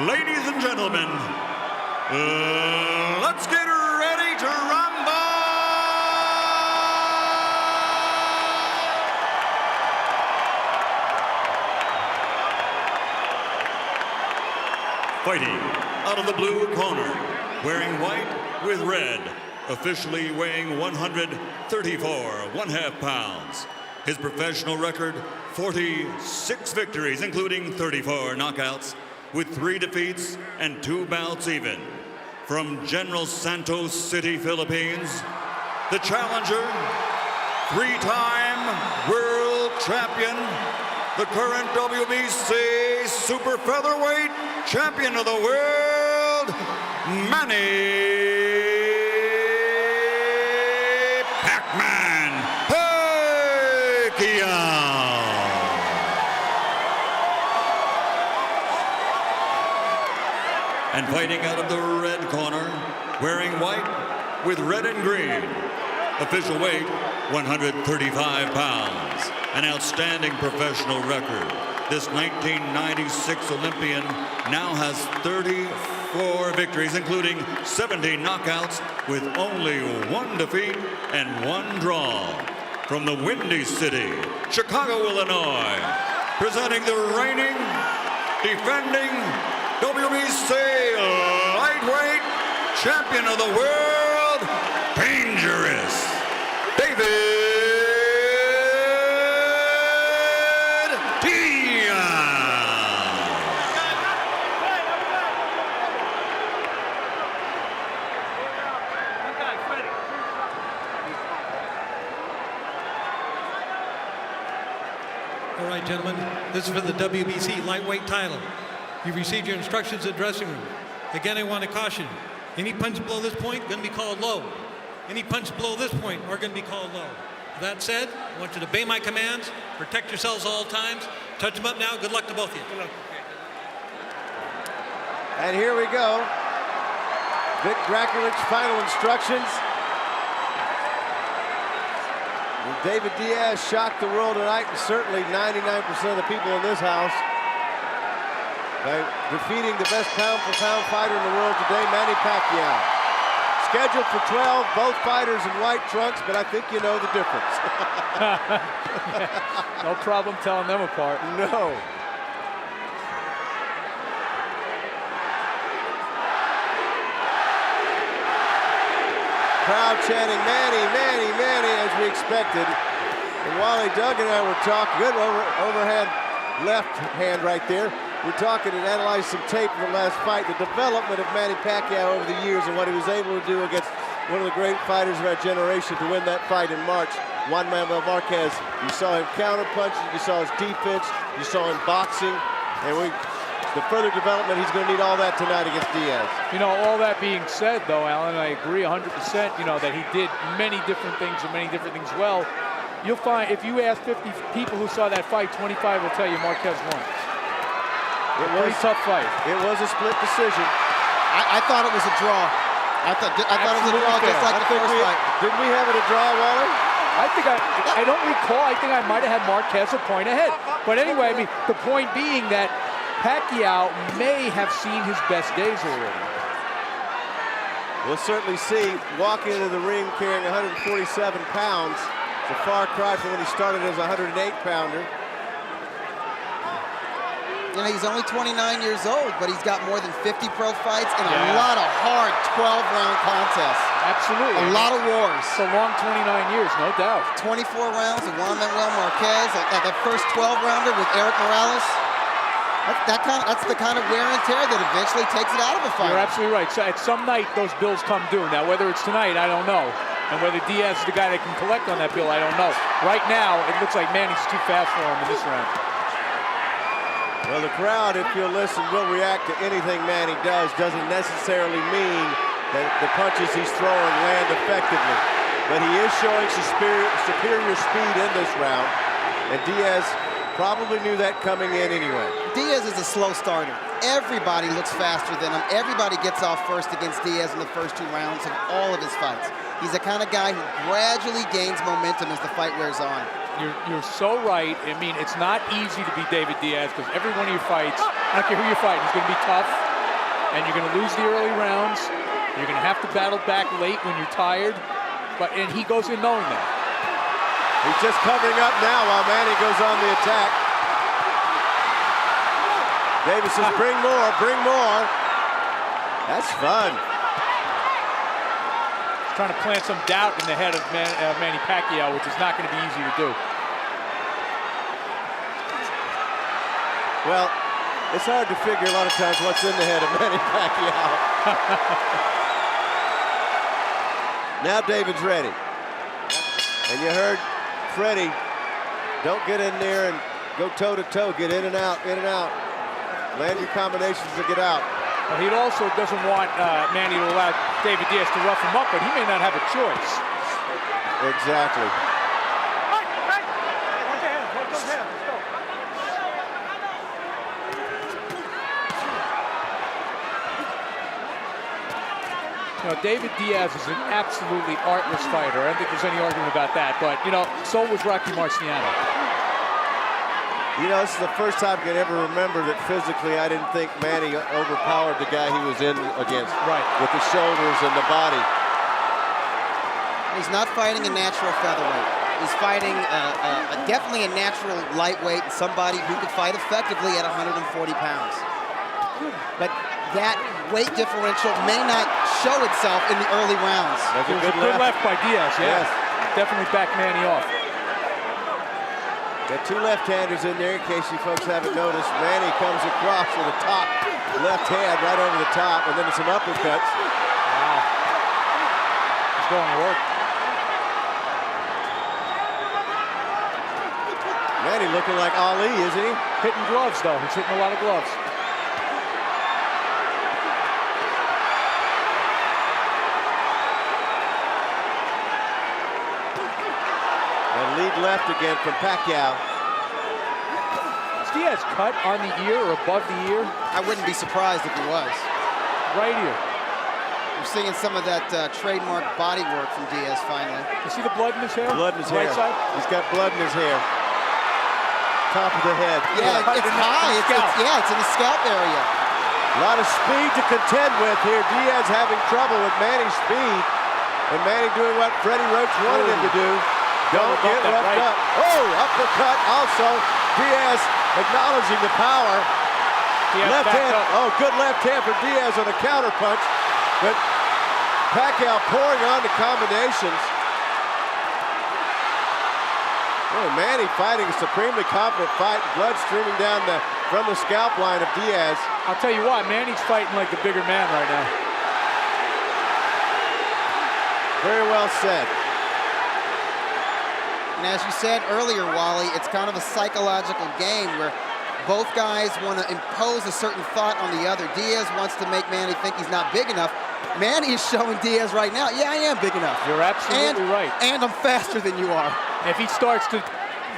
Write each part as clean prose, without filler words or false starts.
Ladies and gentlemen, let's get ready to rumble! Fighting out of the blue corner, wearing white with red, officially weighing 134 1/2 pounds. His professional record, 46 victories, including 34 knockouts, with 3 defeats and 2 bouts even. From General Santos City, Philippines, the challenger, 3-time world champion, the current WBC super featherweight champion of the world, Nanny. And fighting out of the red corner, wearing white with red and green. Official weight, 135 pounds. An outstanding professional record. This 1996 Olympian now has 34 victories, including 17 knockouts, with only 1 defeat and 1 draw. From the Windy City, Chicago, Illinois, presenting the reigning, defending WBC lightweight champion of the world, dangerous, David Diaz. All right, gentlemen, this is for the WBC lightweight title. You've received your instructions in the dressing room. Again, I want to caution, any punch below this point going to be called low. Any punch below this point are going to be called low. That said, I want you to obey my commands, protect yourselves at all times. Touch them up now. Good luck to both of you. Good luck. And here we go. Vic Draculich's final instructions. David Diaz shocked the world tonight, and certainly 99% of the people in this house, by defeating the best pound-for-pound fighter in the world today, Manny Pacquiao. Scheduled for 12, both fighters in white trunks, but I think you know the difference. No problem telling them apart. No. Crowd chanting, Manny, Manny, Manny, as we expected. And Wally Doug and I were talking, good overhand left hand right there. We're talking and analyzing some tape from the last fight, the development of Manny Pacquiao over the years and what he was able to do against one of the great fighters of our generation to win that fight in March, Juan Manuel Marquez. You saw him counterpunching, you saw his defense, you saw him boxing, and the further development, he's going to need all that tonight against Diaz. You know, all that being said, though, Alan, I agree 100%, you know, that he did many different things and many different things well. You'll find, if you ask 50 people who saw that fight, 25 will tell you Marquez won. It was a tough fight. It was a split decision. I thought it was a draw. I thought it was a draw, just like the first fight. Didn't we have it a draw, Wally? I don't recall. I think I might have had Marquez a point ahead. But anyway, I mean, the point being that Pacquiao may have seen his best days already. We'll certainly see. Walking into the ring carrying 147 pounds. It's a far cry from when he started as a 108-pounder. You know, he's only 29 years old, but he's got more than 50 pro fights and a lot of hard 12-round contests. Absolutely. A lot of wars. It's a long 29 years, no doubt. 24 rounds with Juan Manuel Marquez. That first 12-rounder with Eric Morales. That's the kind of wear and tear that eventually takes it out of a fight. You're absolutely right. So at some night, those bills come due. Now, whether it's tonight, I don't know. And whether Diaz is the guy that can collect on that bill, I don't know. Right now, it looks like Manny's too fast for him in this round. Well, the crowd, if you'll listen, will react to anything Manny does. Doesn't necessarily mean that the punches he's throwing land effectively. But he is showing superior speed in this round. And Diaz probably knew that coming in anyway. Diaz is a slow starter. Everybody looks faster than him. Everybody gets off first against Diaz in the first 2 rounds of all of his fights. He's the kind of guy who gradually gains momentum as the fight wears on. You're so right. I mean, it's not easy to beat David Diaz because every one of your fights, I don't care who you're fighting. He's going to be tough, and you're going to lose the early rounds. You're going to have to battle back late when you're tired. And he goes in knowing that. He's just covering up now while Manny goes on the attack. Davis says, bring more, bring more. That's fun. He's trying to plant some doubt in the head of Manny Pacquiao, which is not going to be easy to do. Well, it's hard to figure a lot of times what's in the head of Manny Pacquiao. Now David's ready. And you heard Freddie, don't get in there and go toe-to-toe. Get in and out, in and out. Land your combinations to get out. Well, he also doesn't want Manny to allow David Diaz to rough him up, but he may not have a choice. Exactly. You know, David Diaz is an absolutely artless fighter. I don't think there's any argument about that. But, you know, so was Rocky Marciano. You know, this is the first time I can ever remember that physically I didn't think Manny overpowered the guy he was in against. Right. With the shoulders and the body. He's not fighting a natural featherweight. He's fighting definitely a natural lightweight, somebody who could fight effectively at 140 pounds. But that weight differential may not show itself in the early rounds. That's It was a good left by Diaz, yeah. Yes. Definitely backed Manny off. Got two left-handers in there in case you folks haven't noticed. Manny comes across with a top left hand right over the top, and then some uppercuts. Wow. He's going to work. Manny looking like Ali, isn't he? Hitting gloves, though. He's hitting a lot of gloves. Lead left again from Pacquiao. Is Diaz cut on the ear or above the ear? I wouldn't be surprised if he was. Right ear. We're seeing some of that trademark body work from Diaz finally. You see the blood in his hair? Blood in his right hair. Side? He's got blood in his hair. Top of the head. Yeah, it's high. It's in the scalp area. A lot of speed to contend with here. Diaz having trouble with Manny's speed. And Manny doing what Freddie Roach wanted him to do. Don't get roughed up. Oh, uppercut also. Diaz acknowledging the power. Diaz left hand. up. Oh, good left hand for Diaz on a counter punch. But Pacquiao pouring on the combinations. Oh, Manny fighting a supremely confident fight. Blood streaming down from the scalp line of Diaz. I'll tell you what, Manny's fighting like the bigger man right now. Very well said. And as you said earlier, Wally, it's kind of a psychological game where both guys want to impose a certain thought on the other. Diaz wants to make Manny think he's not big enough. Manny is showing Diaz right now, yeah, I am big enough. You're absolutely right. And I'm faster than you are. If he starts to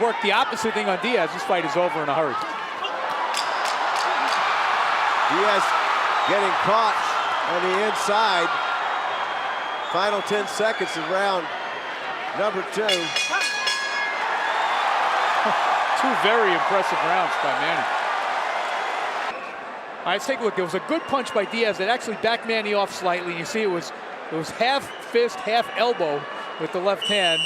work the opposite thing on Diaz, this fight is over in a hurry. Diaz getting caught on the inside. Final 10 seconds of round number 2. Two very impressive rounds by Manny. All right, let's take a look. There was a good punch by Diaz that actually backed Manny off slightly. You see it was half fist, half elbow with the left hand.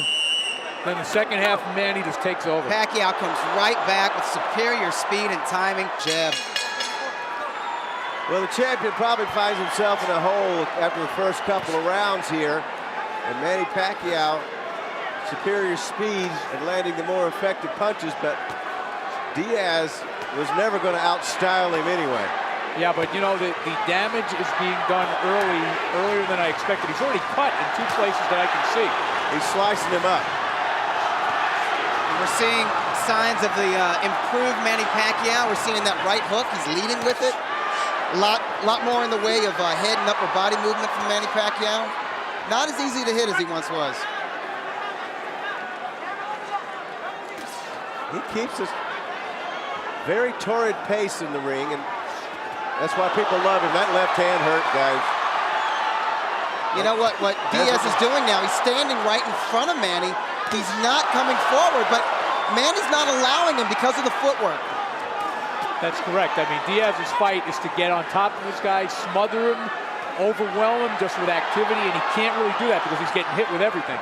Then the second half, Manny just takes over. Pacquiao comes right back with superior speed and timing. Jab. Well, the champion probably finds himself in a hole after the first couple of rounds here. And Manny Pacquiao, superior speed and landing the more effective punches, but Diaz was never going to outstyle him anyway. Yeah, but you know, the damage is being done earlier than I expected. He's already cut in 2 places that I can see. He's slicing him up. And we're seeing signs of the improved Manny Pacquiao. We're seeing that right hook. He's leading with it. A lot more in the way of head and upper body movement from Manny Pacquiao. Not as easy to hit as he once was. He keeps a very torrid pace in the ring, and that's why people love him. That left hand hurt, guys. You know what Diaz is doing now? He's standing right in front of Manny. He's not coming forward, but Manny's not allowing him because of the footwork. That's correct. I mean, Diaz's fight is to get on top of his guy, smother him, overwhelm him just with activity, and he can't really do that because he's getting hit with everything.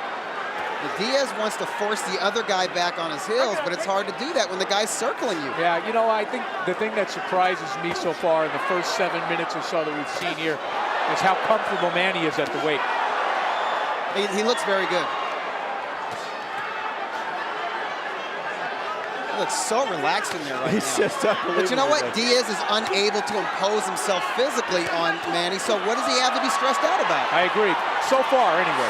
Diaz wants to force the other guy back on his heels, but it's hard to do that when the guy's circling you. Yeah, you know, I think the thing that surprises me so far in the first 7 minutes or so that we've seen here is how comfortable Manny is at the weight. He looks very good. He looks so relaxed in there right He's now. just unbelievable. But you know what? Diaz is unable to impose himself physically on Manny, so what does he have to be stressed out about? I agree. So far, anyway.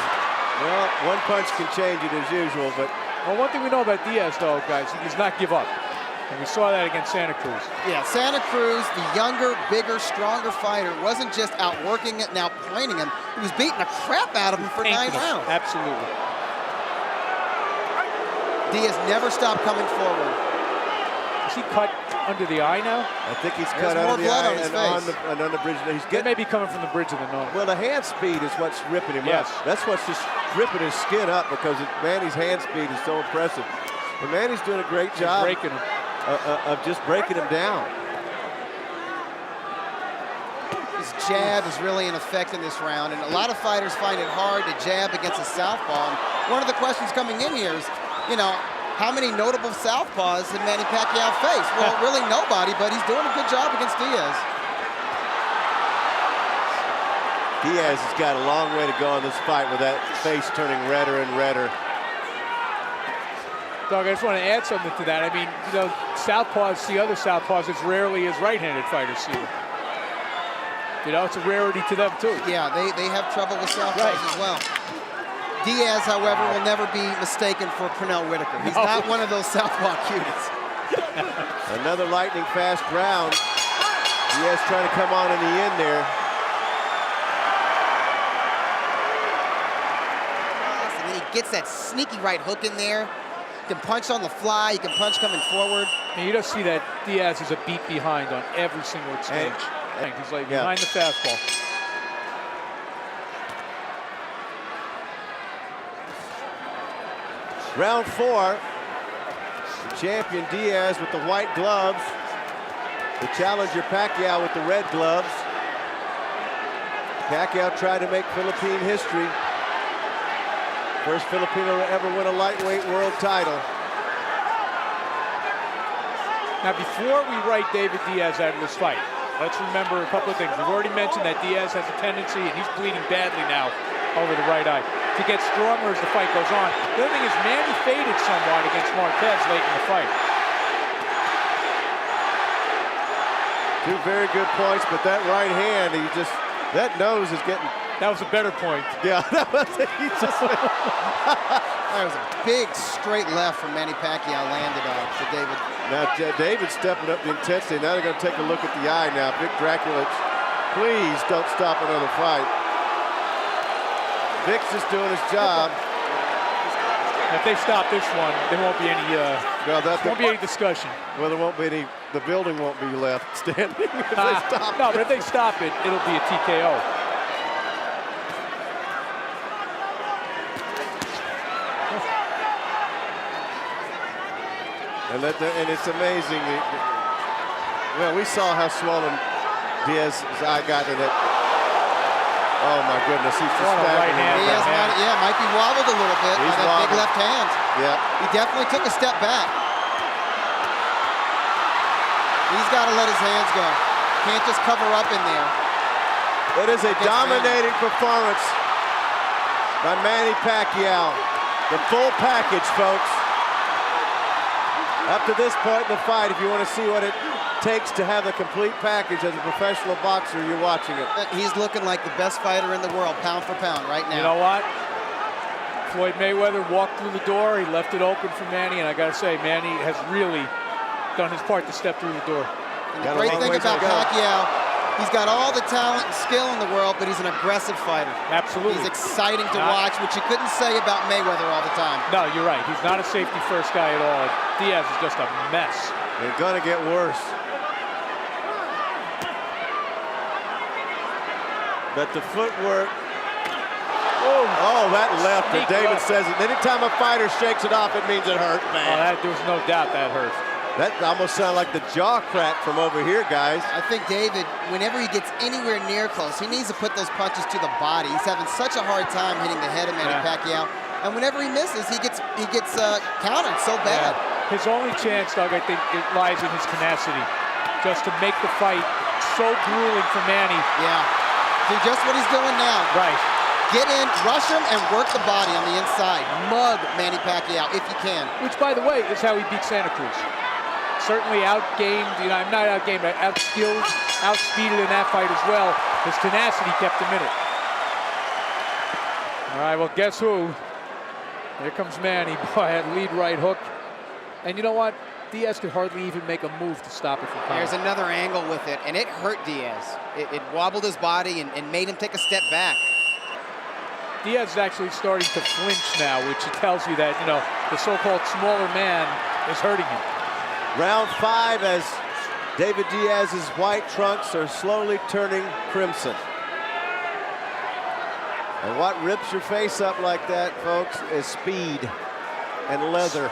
Well, one punch can change it as usual, but Well, one thing we know about Diaz, though, guys, he does not give up. And we saw that against Santa Cruz. Yeah, Santa Cruz, the younger, bigger, stronger fighter, wasn't just outworking it and outpointing him. He was beating the crap out of him for 9 rounds. Absolutely. Diaz never stopped coming forward. Is he cut under the eye now? I think he's There's cut more under the blood eye on his and on the bridge. He's It getting, may be coming from the bridge of the nose. well, the hand speed is what's ripping him Yes. up. That's what's just ripping his skin up because Manny's hand speed is so impressive. And Manny's doing a great job Breaking him. of just breaking him down. His jab is really in effect in this round, and a lot of fighters find it hard to jab against a southpaw. And one of the questions coming in here is, you know, how many notable southpaws did Manny Pacquiao face? Well, really nobody, but he's doing a good job against Diaz. Diaz has got a long way to go in this fight with that face turning redder and redder. Doug, I just want to add something to that. I mean, you know, southpaws see other southpaws as rarely as right-handed fighters see them. You know, it's a rarity to them, too. Yeah, they have trouble with southpaws as well. Diaz, however, will never be mistaken for Pernell Whitaker. He's not one of those southpaw cuties. Another lightning fast round. Diaz trying to come on in the end there. And then he gets that sneaky right hook in there. He can punch on the fly. He can punch coming forward. And you just see that Diaz is a beat behind on every single exchange. He's like behind the fastball. Round 4. The champion Diaz with the white gloves. The challenger Pacquiao with the red gloves. Pacquiao tried to make Philippine history. First Filipino to ever win a lightweight world title. Now, before we write David Diaz out of this fight, let's remember a couple of things. We've already mentioned that Diaz has a tendency, and he's bleeding badly now over the right eye, to get stronger as the fight goes on. The other thing is Manny faded somewhat against Marquez late in the fight. Two very good points, but that right hand, that nose is getting... That was a better point. Yeah, that was That was a big straight left from Manny Pacquiao landed on for David. Now David's stepping up the intensity. Now they're going to take a look at the eye now. Vic Draculich, please don't stop another fight. Vic's just doing his job. If they stop this one, there won't be any discussion. Well, there won't be any. The building won't be left standing if they stop. No, but if they stop it, it'll be a TKO. And it's amazing. Well, we saw how swollen Diaz's eye got in it. Oh my goodness, he's just right hand. Diaz might be wobbled a little bit by that big left hand. Yeah. He definitely took a step back. He's got to let his hands go. Can't just cover up in there. It is a dominating performance by Manny Pacquiao. The full package, folks. Up to this point in the fight, if you want to see what it takes to have a complete package as a professional boxer, you're watching it. He's looking like the best fighter in the world, pound for pound, right now. You know what? Floyd Mayweather walked through the door. He left it open for Manny, and I got to say, Manny has really done his part to step through the door. And the great thing about Pacquiao, he's got all the talent and skill in the world, but he's an aggressive fighter. Absolutely. He's exciting to watch, which you couldn't say about Mayweather all the time. No, you're right. He's not a safety-first guy at all. Diaz is just a mess. They're going to get worse. But the footwork. Oh, that left. And David says it. Anytime a fighter shakes it off, it means it hurt, man. There was no doubt that hurt. That almost sounded like the jaw crack from over here, guys. I think David, whenever he gets anywhere near close, he needs to put those punches to the body. He's having such a hard time hitting the head of Manny Pacquiao. And whenever he misses, he gets countered so bad. Yeah. His only chance, Doug, I think, it lies in his tenacity. Just to make the fight so grueling for Manny. Yeah. Do just what he's doing now. Right. Get in, rush him, and work the body on the inside. Mug Manny Pacquiao if you can. Which, by the way, is how he beat Santa Cruz. Certainly outgamed, you know, I'm not outgamed, outskilled, outspeeded in that fight as well. His tenacity kept him in it. All right, well, guess who? Here comes Manny, boy, that lead right hook. And you know what? Diaz could hardly even make a move to stop it from coming. There's another angle with it, and it hurt Diaz. It wobbled his body and made him take a step back. Diaz is actually starting to flinch now, which tells you that, you know, the so-called smaller man is hurting him. Round 5 as David Diaz's white trunks are slowly turning crimson. And what rips your face up like that, folks, is speed and leather.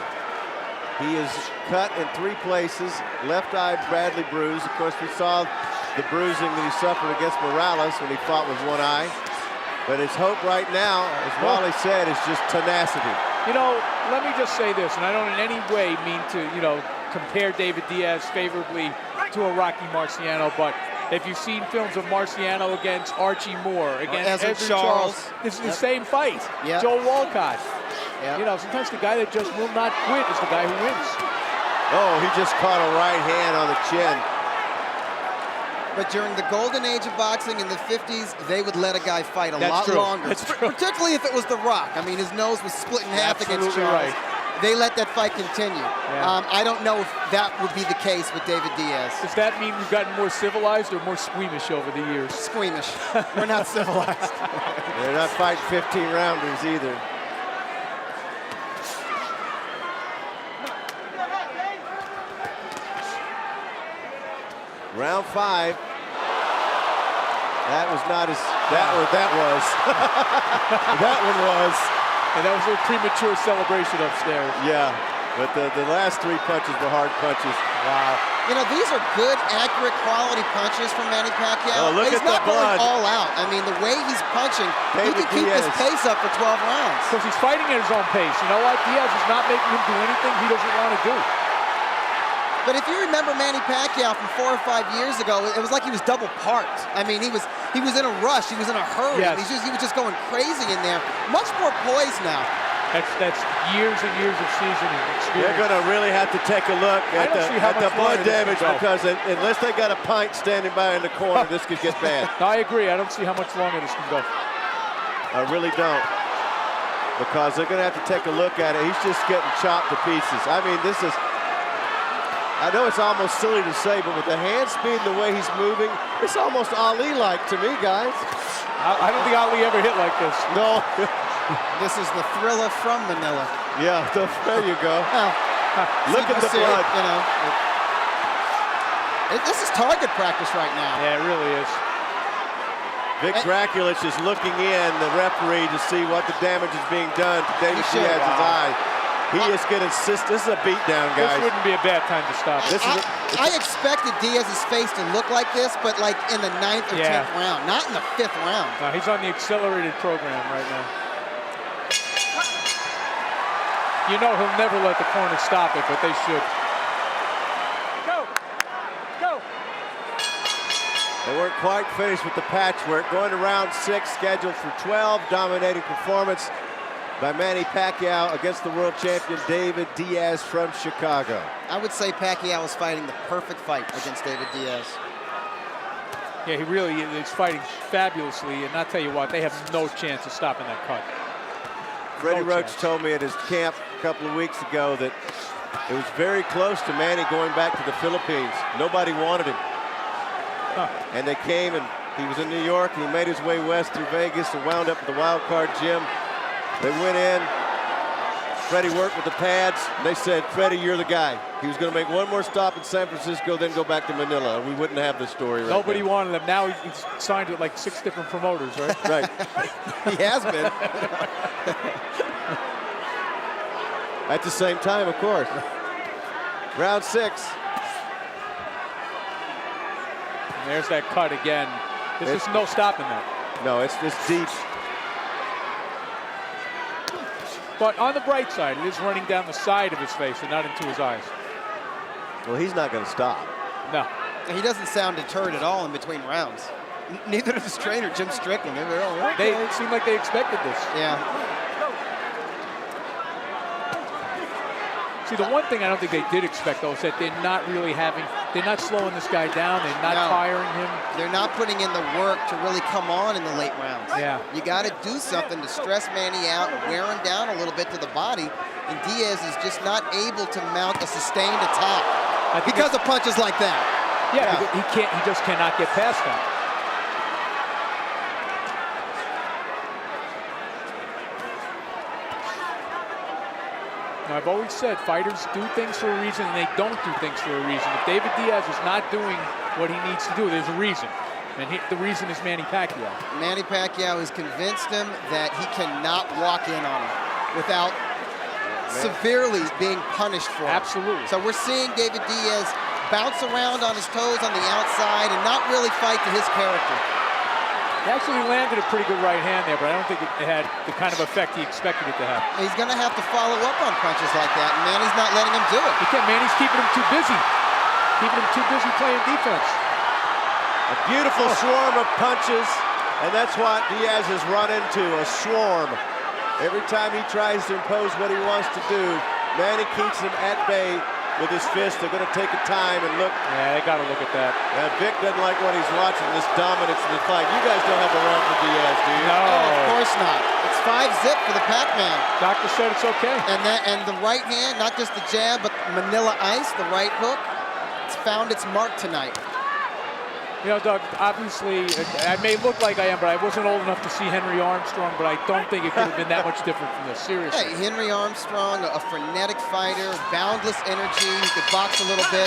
He is cut in 3 places, left eye badly bruised. Of course, we saw the bruising that he suffered against Morales when he fought with one eye. But his hope right now, as Wally said, is just tenacity. You know, let me just say this, and I don't in any way mean to, you know, compare David Diaz favorably to a Rocky Marciano, but if you've seen films of Marciano against Archie Moore, against Ezra Charles, this is the same fight. Joe Walcott. You know, sometimes the guy that just will not quit is the guy who wins. Oh, he just caught a right hand on the chin. But during the golden age of boxing in the 50s, they would let a guy fight a lot longer. That's true. Particularly if it was The Rock. I mean, his nose was split in half against Charles. They let that fight continue. I don't know if that would be the case with David Diaz. Does that mean we've gotten more civilized or more squeamish over the years? Squeamish. We're not civilized. They're not fighting 15-rounders either. Round 5. That was not as that was. That one was. And that was a premature celebration upstairs. Yeah, but the last 3 punches were hard punches. Wow. You know, these are good, accurate, quality punches from Manny Pacquiao. Oh, look he's at the not going blood. all out. I mean, the way he's punching, he can keep his pace up for 12 rounds. Because he's fighting at his own pace. You know what? Diaz is not making him do anything he doesn't want to do. But if you remember Manny Pacquiao from 4 or 5 years ago, it was like he was double parked. I mean, he was in a rush. He was in a hurry. Yes. He was just going crazy in there. Much more poised now. That's years and years of seasoning experience. They're going to really have to take a look at the blood damage because unless they got a pint standing by in the corner, this could get bad. I agree. I don't see how much longer this can go. I really don't. Because they're going to have to take a look at it. He's just getting chopped to pieces. I mean, this is... I know it's almost silly to say, but with the hand speed and the way he's moving, it's almost Ali-like to me, guys. I don't think Ali ever hit like this. No. This is the Thriller from Manila. Yeah, there you go. Well, look at the blood. You know, this is target practice right now. Yeah, it really is. Vic Draculich is looking in, the referee, to see what the damage is being done to David Diaz's eye. He is going to insist. This is a beatdown, guys. This wouldn't be a bad time to stop. I expected Diaz's face to look like this, but like in the 9th or 10th round, not in the 5th round. No, he's on the accelerated program right now. You know he'll never let the corner stop it, but they should. Go! Go! They weren't quite finished with the patchwork. Going to round 6, scheduled for 12. Dominating performance by Manny Pacquiao against the world champion David Diaz from Chicago. I would say Pacquiao is fighting the perfect fight against David Diaz. Yeah, he really is fighting fabulously, and I'll tell you what, they have no chance of stopping that cut. Freddie Roach told me at his camp a couple of weeks ago that it was very close to Manny going back to the Philippines. Nobody wanted him. And they came, and he was in New York, and he made his way west through Vegas and wound up at the Wild Card Gym. They went in. Freddie worked with the pads. They said, Freddie, you're the guy. He was going to make one more stop in San Francisco, then go back to Manila. We wouldn't have this story right Nobody now. wanted him. Now he's signed with like 6 different promoters, right? Right. He has been. At the same time, of course. Round 6. And there's that cut again. There's just no stopping that. No, it's deep. But on the bright side, it is running down the side of his face and not into his eyes. Well, he's not going to stop. No. He doesn't sound deterred at all in between rounds. Neither does his trainer, Jim Strickland. They're all right. They seem like they expected this. Yeah. See, the one thing I don't think they did expect, though, is that they're not slowing this guy down. They're not firing him. They're not putting in the work to really come on in the late rounds. Yeah. You got to do something to stress Manny out, wear him down a little bit to the body, and Diaz is just not able to mount a sustained attack because of punches like that. Yeah, he can't. He just cannot get past that. Now, I've always said fighters do things for a reason and they don't do things for a reason. If David Diaz is not doing what he needs to do, there's a reason. And the reason is Manny Pacquiao. Manny Pacquiao has convinced him that he cannot walk in on him without severely being punished for it. Absolutely. So we're seeing David Diaz bounce around on his toes on the outside and not really fight to his character. He actually landed a pretty good right hand there, but I don't think it had the kind of effect he expected it to have. He's going to have to follow up on punches like that, and Manny's not letting him do it. He can't. Manny's keeping him too busy. Keeping him too busy playing defense. A beautiful swarm of punches, and that's what Diaz has run into, a swarm. Every time he tries to impose what he wants to do, Manny keeps him at bay with his fist. They're going to take a time and look. Yeah, they got to look at that. Vic doesn't like what he's watching, this dominance in the fight. You guys don't have a run for Diaz, do you? No. Oh, of course not. It's 5-zip for the Pac-Man. Doctor said it's okay. And the right hand, not just the jab, but Manila Ice, the right hook, it's found its mark tonight. You know, Doug, obviously, I may look like I am, but I wasn't old enough to see Henry Armstrong, but I don't think it could have been that much different from this, seriously. Hey, Henry Armstrong, a frenetic fighter, boundless energy, he could box a little bit.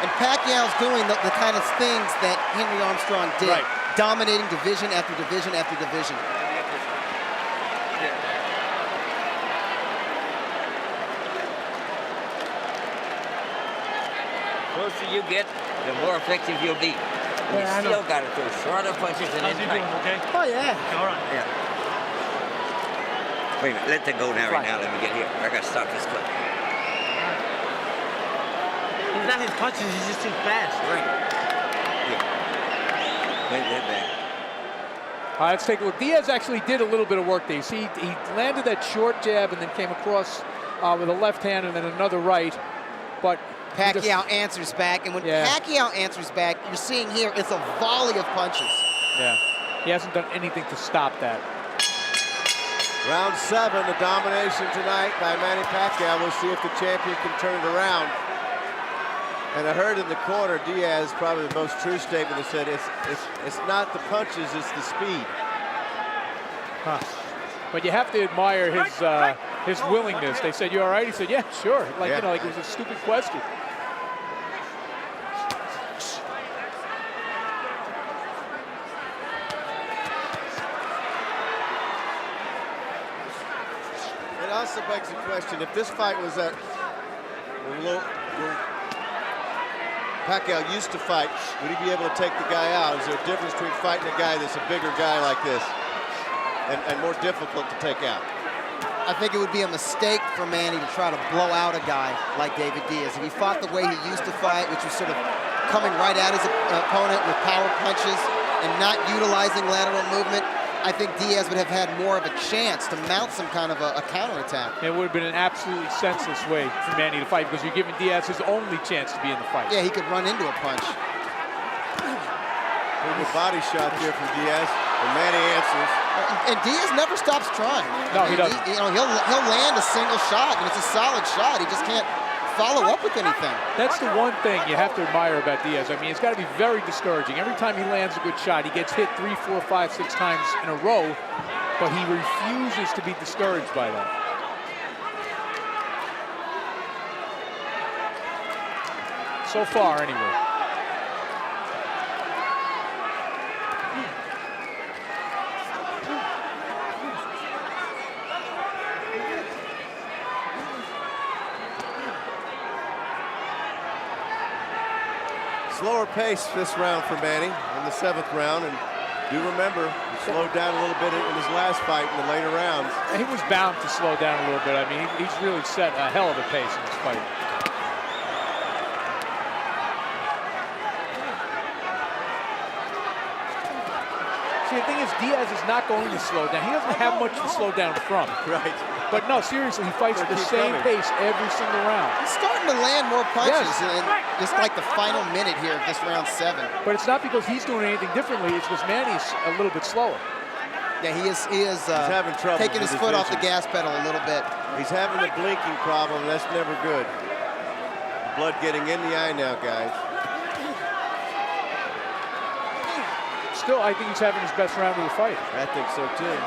And Pacquiao's doing the kind of things that Henry Armstrong did, right. Dominating division after division after division. The closer you get, the more effective you'll be. You still got to throw shorter punches and then tight. Okay? Oh, yeah. All right. Yeah. Wait a minute, let them go now right now. Let me get here. I got to stop this clip. It's not his punches, he's just too fast. Right. Yeah. Wait back. Let's take a look. Diaz actually did a little bit of work there. You see, he landed that short jab and then came across with a left hand and then another right. But Pacquiao answers back, and when Pacquiao answers back, you're seeing here, it's a volley of punches. Yeah, he hasn't done anything to stop that. Round 7, the domination tonight by Manny Pacquiao. We'll see if the champion can turn it around. And I heard in the corner, Diaz, probably the most true statement, that said it's not the punches, it's the speed. Huh. But you have to admire his willingness. They said, "You all right?" He said, "Yeah, sure." Like you know, like it was a stupid question. It also begs the question, if this fight was at where Pacquiao used to fight, would he be able to take the guy out? Is there a difference between fighting a guy that's a bigger guy like this and more difficult to take out? I think it would be a mistake for Manny to try to blow out a guy like David Diaz. If he fought the way he used to fight, which was sort of coming right at his opponent with power punches and not utilizing lateral movement, I think Diaz would have had more of a chance to mount some kind of a counterattack. It would have been an absolutely senseless way for Manny to fight because you're giving Diaz his only chance to be in the fight. Yeah, he could run into a punch. There's a body shot there from Diaz, and Manny answers. And Diaz never stops trying. No, he doesn't. He'll land a single shot, and it's a solid shot. He just can't follow up with anything. That's the one thing you have to admire about Diaz. I mean, it's got to be very discouraging. Every time he lands a good shot, he gets hit 3, 4, 5, 6 times in a row, but he refuses to be discouraged by that. So far, anyway. slower pace this round for Manny in the 7th round. And do remember, he slowed down a little bit in his last fight in the later rounds. And he was bound to slow down a little bit. I mean, he's really set a hell of a pace in this fight. See, the thing is, Diaz is not going to slow down. He doesn't have much to slow down from. Right. But no, seriously, he fights at the same pace every single round. He's starting to land more punches in just like the final minute here of this round 7. But it's not because he's doing anything differently. It's because Manny's a little bit slower. Yeah, he is having trouble taking his with foot his off the vision. gas pedal a little bit. He's having a blinking problem. That's never good. Blood getting in the eye now, guys. Still, I think he's having his best round of the fight. I think so, too.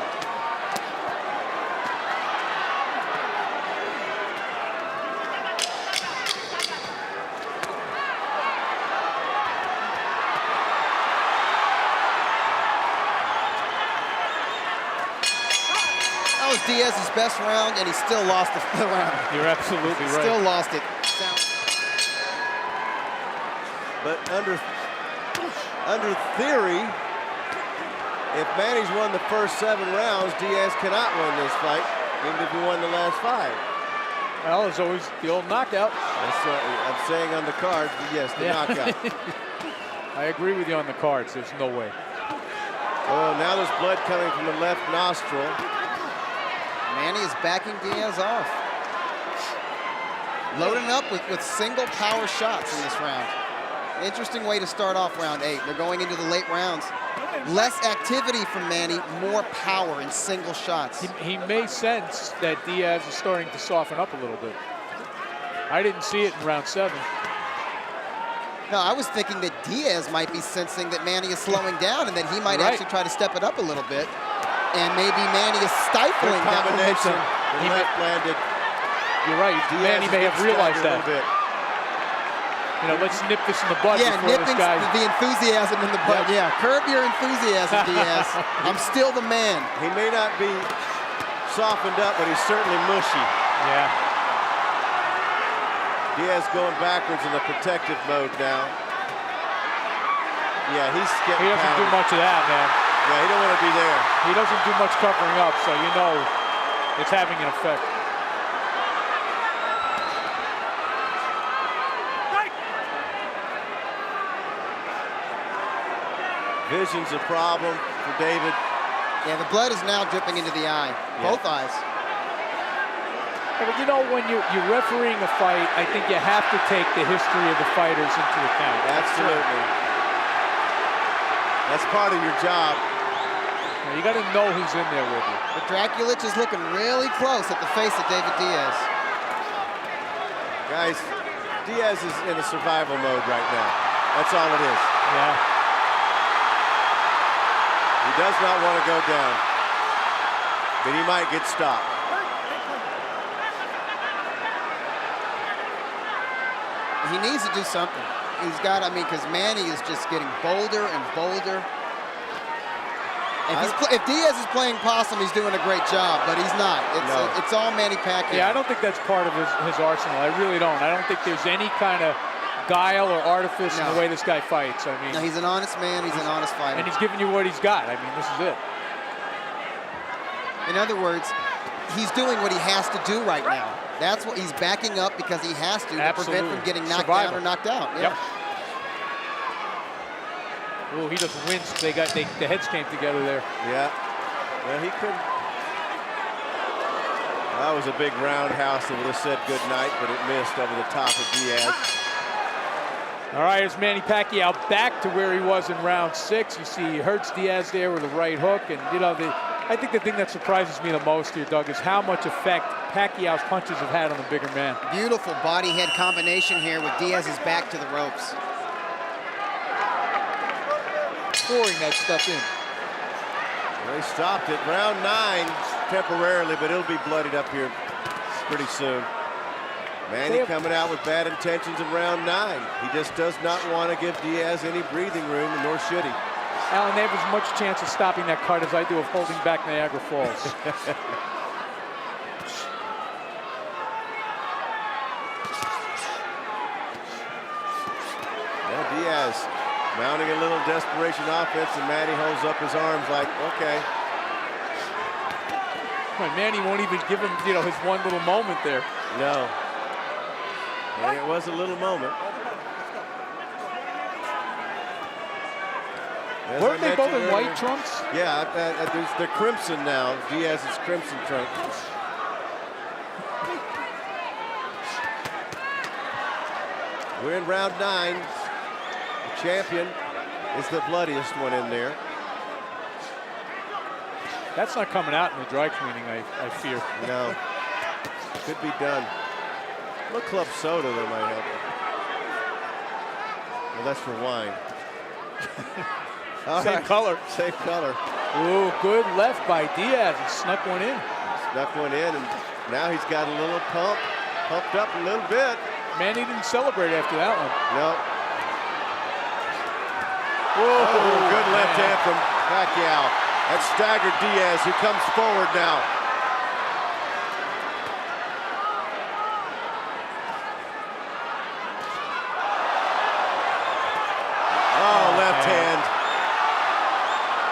That was Diaz's best round, and he still lost the round. You're absolutely right. Still lost it. But under theory, if Manny's won the first 7 rounds, Diaz cannot win this fight, even if he won the last 5. Well, there's always the old knockout. That's I'm saying on the card, yes, the knockout. I agree with you on the cards. There's no way. Oh, now there's blood coming from the left nostril. Manny is backing Diaz off. Loading up with single power shots in this round. Interesting way to start off round 8. They're going into the late rounds. Less activity from Manny, more power in single shots. He may sense that Diaz is starting to soften up a little bit. I didn't see it in round 7. No, I was thinking that Diaz might be sensing that Manny is slowing down and that he might actually try to step it up a little bit. And maybe Manny is stifling that combination. momentum. The left landed. You're right. Diaz Manny may have realized that. Bit. You know, let's nip this in the bud before nipping this guy. the enthusiasm in the bud. Yeah, curb your enthusiasm, Diaz. I'm still the man. He may not be softened up, but he's certainly mushy. Yeah. Diaz going backwards in the protective mode now. Yeah, he's getting He doesn't do pounded. much of that, man. Yeah, he don't want to be there. He doesn't do much covering up, so you know it's having an effect. Vision's a problem for David. Yeah, the blood is now dripping into the eye. Both eyes. Yeah, but you know, when you're refereeing a fight, I think you have to take the history of the fighters into account. Absolutely. That's part of your job. You got to know who's in there with you. But Draculich is looking really close at the face of David Diaz. Guys, Diaz is in a survival mode right now. That's all it is. Yeah. He does not want to go down, but he might get stopped. He needs to do something. He's got, I mean, because Manny is just getting bolder and bolder. If Diaz is playing possum, he's doing a great job, but he's not. It's all Manny Pacquiao. Yeah, I don't think that's part of his arsenal. I really don't. I don't think there's any kind of guile or artifice in the way this guy fights. I mean, no, he's an honest man. He's an honest fighter. And he's giving you what he's got. I mean, this is it. In other words, he's doing what he has to do right now. That's what he's backing up because he has to prevent from getting knocked down or knocked out. Yeah. Yep. Oh, he just winced. The heads came together there. Yeah. Well, he couldn't. That was a big roundhouse that would have said good night, but it missed over the top of Diaz. All right, here's Manny Pacquiao back to where he was in round 6. You see he hurts Diaz there with a right hook. And, you know, I think the thing that surprises me the most here, Doug, is how much effect Pacquiao's punches have had on the bigger man. Beautiful body-head combination here with Diaz's back to the ropes. Pouring that stuff in. Well, they stopped it. Round 9 temporarily, but it'll be bloodied up here pretty soon. Manny coming out with bad intentions in round 9. He just does not want to give Diaz any breathing room, and nor should he. Alan, they have as much chance of stopping that cut as I do of holding back Niagara Falls. Now Diaz Diaz mounting a little desperation offense, and Manny holds up his arms like, okay. Manny won't even give him, you know, his one little moment there. No. And it was a little moment. As Weren't I they both in mentioned white earlier- trunks? Yeah, they're crimson now. Diaz's crimson trunk. We're in round 9. The champion is the bloodiest one in there. That's not coming out in the dry cleaning, I fear. No. Could be done. A little club soda that might help. Well, that's for wine. All Same right. color. Same color. Ooh, good left by Diaz. He snuck one in. Snuck one in, and now he's got a little pumped up a little bit. Manny didn't celebrate after that one. No. Whoa, good left hand from Pacquiao. That staggered Diaz, who comes forward now. Oh, left hand.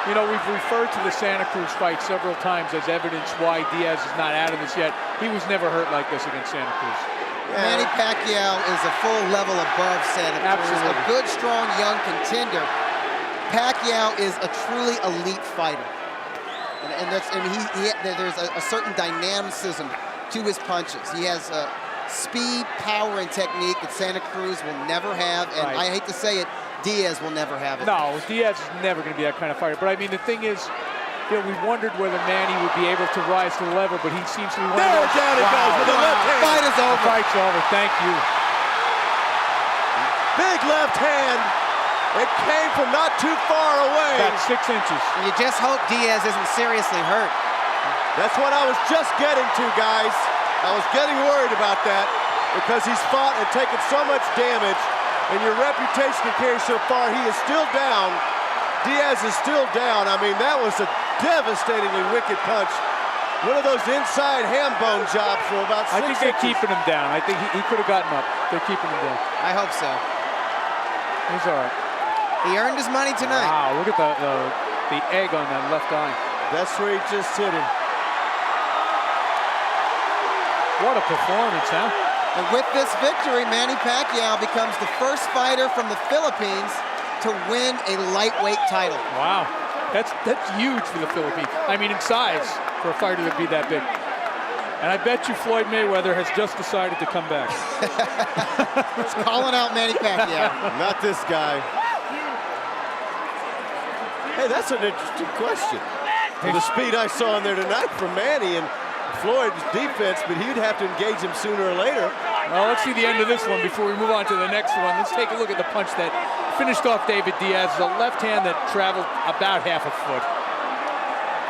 You know, we've referred to the Santa Cruz fight several times as evidence why Diaz is not out of this yet. He was never hurt like this against Santa Cruz. Manny Pacquiao is a full level above Santa Cruz. Absolutely. A good, strong, young contender. Pacquiao is a truly elite fighter. There's a certain dynamicism to his punches. He has speed, power, and technique that Santa Cruz will never have. And Right. I hate to say it, Diaz will never have it. No, Diaz is never going to be that kind of fighter. But I mean, the thing is, you know, we wondered whether Manny would be able to rise to the level, but he seems to be one of those. Down he goes with the left hand. Fight is over. Fight's over. Thank you. Big left hand. It came from not too far away. About 6 inches. And you just hope Diaz isn't seriously hurt. That's what I was just getting to, guys. I was getting worried about that because he's fought and taken so much damage, and your reputation to carry so far. He is still down. Diaz is still down. I mean, that was a devastatingly wicked punch. One of those inside ham bone jobs from about 6 I think they're inches. keeping him down. I think he could have gotten up. They're keeping him down. I hope so. He's all right. He earned his money tonight. Wow, look at the egg on that left eye. That's where he just hit him. What a performance, huh? And with this victory, Manny Pacquiao becomes the first fighter from the Philippines to win a lightweight title. Wow, that's huge for the Philippines. I mean, in size for a fighter to be that big. And I bet you Floyd Mayweather has just decided to come back. It's calling out Manny Pacquiao. Not this guy. Hey, that's an interesting question. For the speed I saw in there tonight from Manny and Floyd's defense, but he'd have to engage him sooner or later. Well, let's see the end of this one before we move on to the next one. Let's take a look at the punch that finished off David Diaz. A left hand that traveled about half a foot.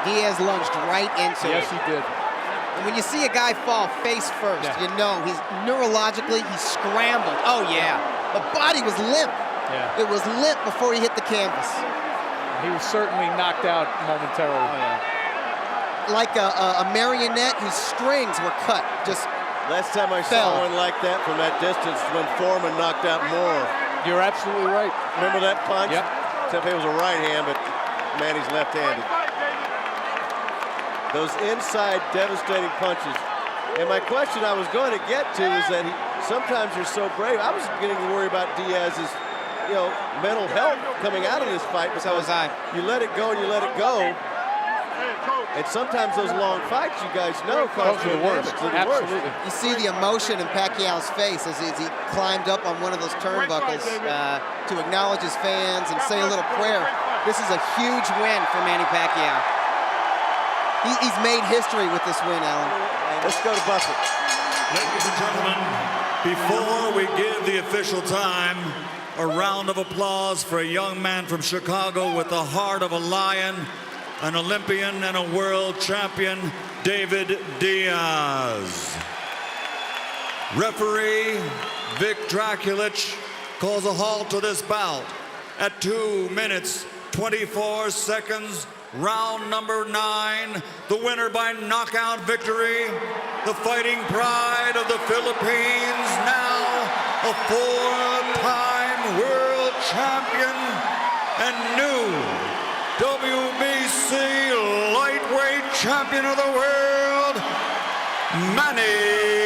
Diaz lunged right into it. Yes, he did. And when you see a guy fall face first, you know he's neurologically, he scrambled. Oh, yeah. The body was limp. Yeah. It was limp before he hit the canvas. He was certainly knocked out momentarily. Oh, yeah. Like a marionette whose strings were cut. Just Last time I fell. saw one like that from that distance when Foreman knocked out Moore. You're absolutely right. Remember that punch? Yep. Except it was a right hand, but Manny's left-handed. Those inside devastating punches. And my question I was going to get to is that sometimes you're so brave. I was beginning to worry about Diaz's, mental health coming out of this fight. So was I. You let it go and you let it go. And sometimes those long fights, you guys know, cause Those are the worst. Absolutely. You see the emotion in Pacquiao's face as he climbed up on one of those turnbuckles to acknowledge his fans and say a little prayer. This is a huge win for Manny Pacquiao. He's made history with this win, Alan. Let's go to Buffett. Ladies and gentlemen, before we give the official time, a round of applause for a young man from Chicago with the heart of a lion, an Olympian and a world champion, David Diaz. Referee Vic Draculich calls a halt to this bout at 2 minutes, 24 seconds, round number 9. The winner by knockout victory, the fighting pride of the Philippines, now a 4-time world champion. champion and new WBC lightweight champion of the world, Nanny.